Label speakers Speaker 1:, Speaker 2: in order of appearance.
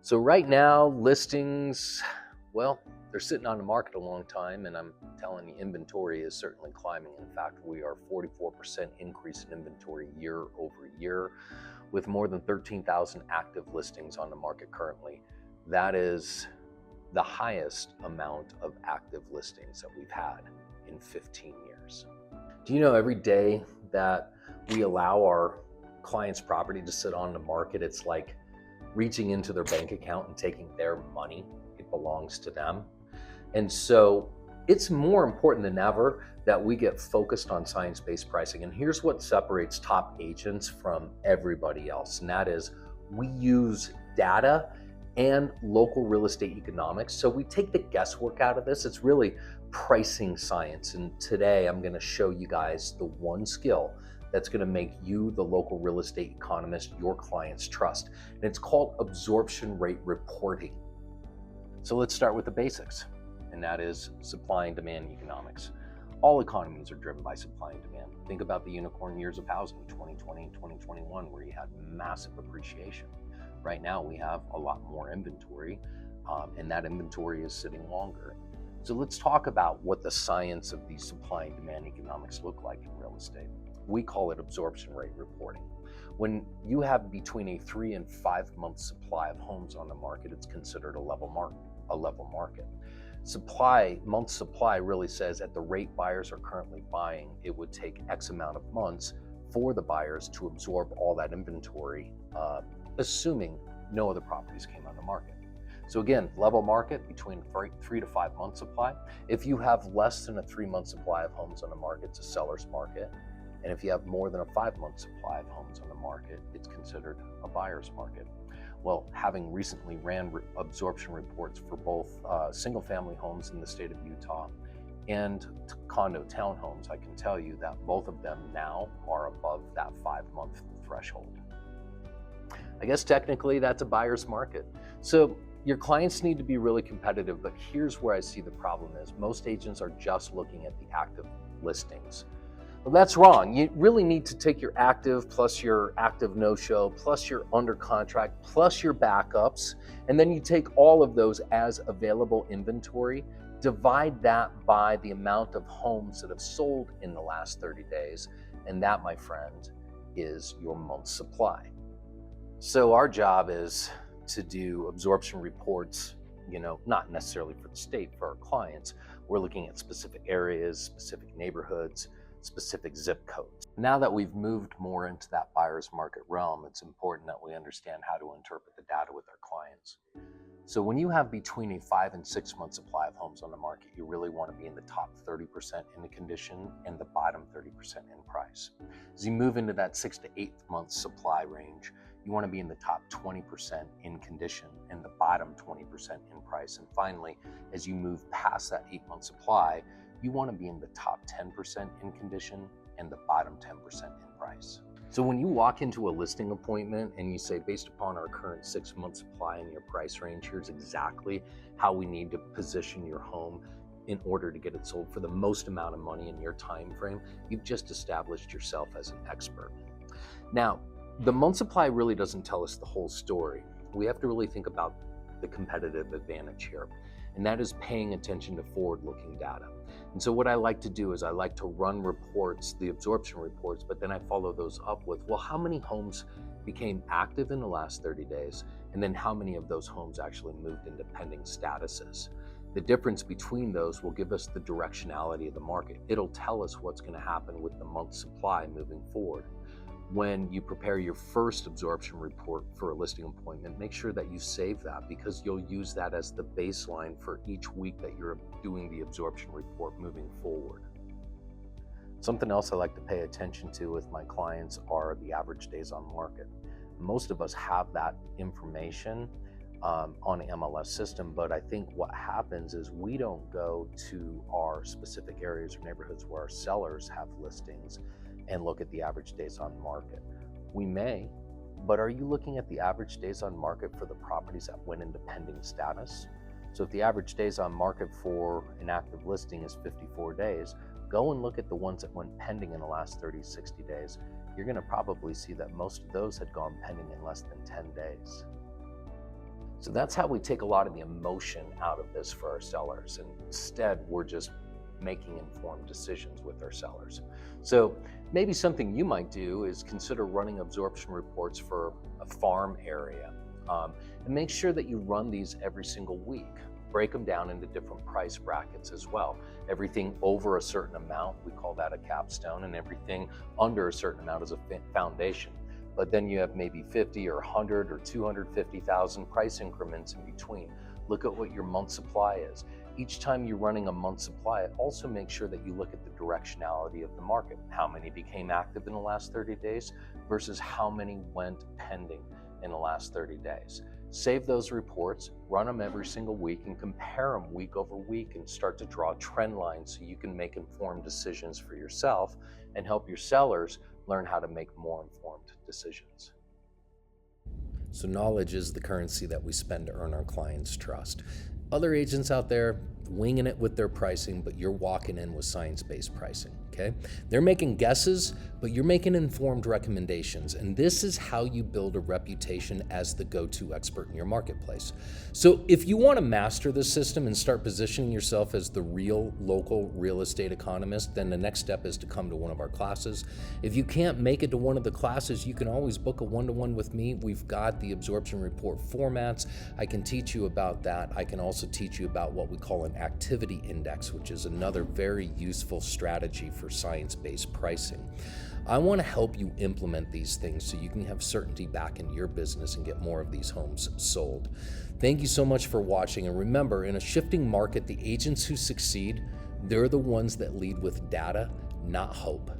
Speaker 1: So right now, listings, well, they're sitting on the market a long time, and I'm telling you, inventory is certainly climbing. In fact, we are 44% increase in inventory year over year, with more than 13,000 active listings on the market currently. That is the highest amount of active listings that we've had in 15 years. Do you know every day that we allow our client's property to sit on the market, it's like reaching into their bank account and taking their money. It belongs to them. And so it's more important than ever that we get focused on science-based pricing. And here's what separates top agents from everybody else, and that is we use data and local real estate economics. So we take the guesswork out of this. It's really pricing science. And today I'm going to show you guys the one skill that's going to make you, the local real estate economist, your clients trust. And it's called absorption rate reporting. So let's start with the basics, and that is supply and demand economics. All economies are driven by supply and demand. Think about the unicorn years of housing, 2020 and 2021, where you had massive appreciation. Right now, we have a lot more inventory, and that inventory is sitting longer. So let's talk about what the science of these supply and demand economics look like in real estate. We call it absorption rate reporting. When you have between a 3 and 5 month supply of homes on the market, it's considered a level market. Month supply really says at the rate buyers are currently buying, it would take X amount of months for the buyers to absorb all that inventory, assuming no other properties came on the market. So again, level market between 3 to 5 month supply. If you have less than a 3 month supply of homes on the market, it's a seller's market. And if you have more than a 5 month supply of homes on the market, it's considered a buyer's market. Well, having recently ran absorption reports for both single family homes in the state of Utah and condo townhomes, I can tell you that both of them now are above that 5 month threshold. I guess technically that's a buyer's market. So your clients need to be really competitive, but here's where I see the problem is most agents are just looking at the active listings. Well, that's wrong. You really need to take your active plus your active no-show plus your under contract plus your backups, and then you take all of those as available inventory, divide that by the amount of homes that have sold in the last 30 days, and that, my friend, is your month's supply. So our job is to do absorption reports, not necessarily for the state, for our clients. We're looking at specific areas, specific neighborhoods, specific zip codes. Now that we've moved more into that buyer's market realm, it's important that we understand how to interpret the data with our clients. So when you have between a 5 and 6 month supply of homes on the market, you really want to be in the top 30% in the condition and the bottom 30% in price. As you move into that 6 to 8 month supply range, you want to be in the top 20% in condition and the bottom 20% in price. And finally, as you move past that 8 month supply, you want to be in the top 10% in condition and the bottom 10% in price. So when you walk into a listing appointment and you say, based upon our current 6 month supply and your price range, here's exactly how we need to position your home in order to get it sold for the most amount of money in your time frame, you've just established yourself as an expert. Now, the month supply really doesn't tell us the whole story. We have to really think about the competitive advantage here, and that is paying attention to forward-looking data. And so what I like to do is I like to run reports, the absorption reports, but then I follow those up with, well, how many homes became active in the last 30 days? And then how many of those homes actually moved into pending statuses? The difference between those will give us the directionality of the market. It'll tell us what's going to happen with the month supply moving forward. When you prepare your first absorption report for a listing appointment, make sure that you save that, because you'll use that as the baseline for each week that you're doing the absorption report moving forward. Something else I like to pay attention to with my clients are the average days on market. Most of us have that information on the MLS system, but I think what happens is we don't go to our specific areas or neighborhoods where our sellers have listings and look at the average days on market. We may, but are you looking at the average days on market for the properties that went into pending status? So if the average days on market for an active listing is 54 days, go and look at the ones that went pending in the last 30, 60 days. You're going to probably see that most of those had gone pending in less than 10 days. So that's how we take a lot of the emotion out of this for our sellers. And instead, we're just making informed decisions with our sellers. So maybe something you might do is consider running absorption reports for a farm area. And make sure that you run these every single week. Break them down into different price brackets as well. Everything over a certain amount, we call that a capstone, and everything under a certain amount is a foundation. But then you have maybe 50 or 100 or 250,000 price increments in between. Look at what your month supply is. Each time you're running a month supply, also make sure that you look at the directionality of the market. How many became active in the last 30 days versus how many went pending in the last 30 days. Save those reports, run them every single week, and compare them week over week and start to draw trend lines so you can make informed decisions for yourself and help your sellers learn how to make more informed decisions. So knowledge is the currency that we spend to earn our clients' trust. Other agents out there winging it with their pricing, but you're walking in with science-based pricing, okay? They're making guesses, but you're making informed recommendations. And this is how you build a reputation as the go-to expert in your marketplace. So if you want to master this system and start positioning yourself as the real local real estate economist, then the next step is to come to one of our classes. If you can't make it to one of the classes, you can always book a one-to-one with me. We've got the absorption report formats. I can teach you about that. I can also teach you about what we call an activity index, which is another very useful strategy for science-based pricing. I want to help you implement these things so you can have certainty back in your business and get more of these homes sold. Thank you so much for watching. And remember, in a shifting market, the agents who succeed, they're the ones that lead with data, not hope.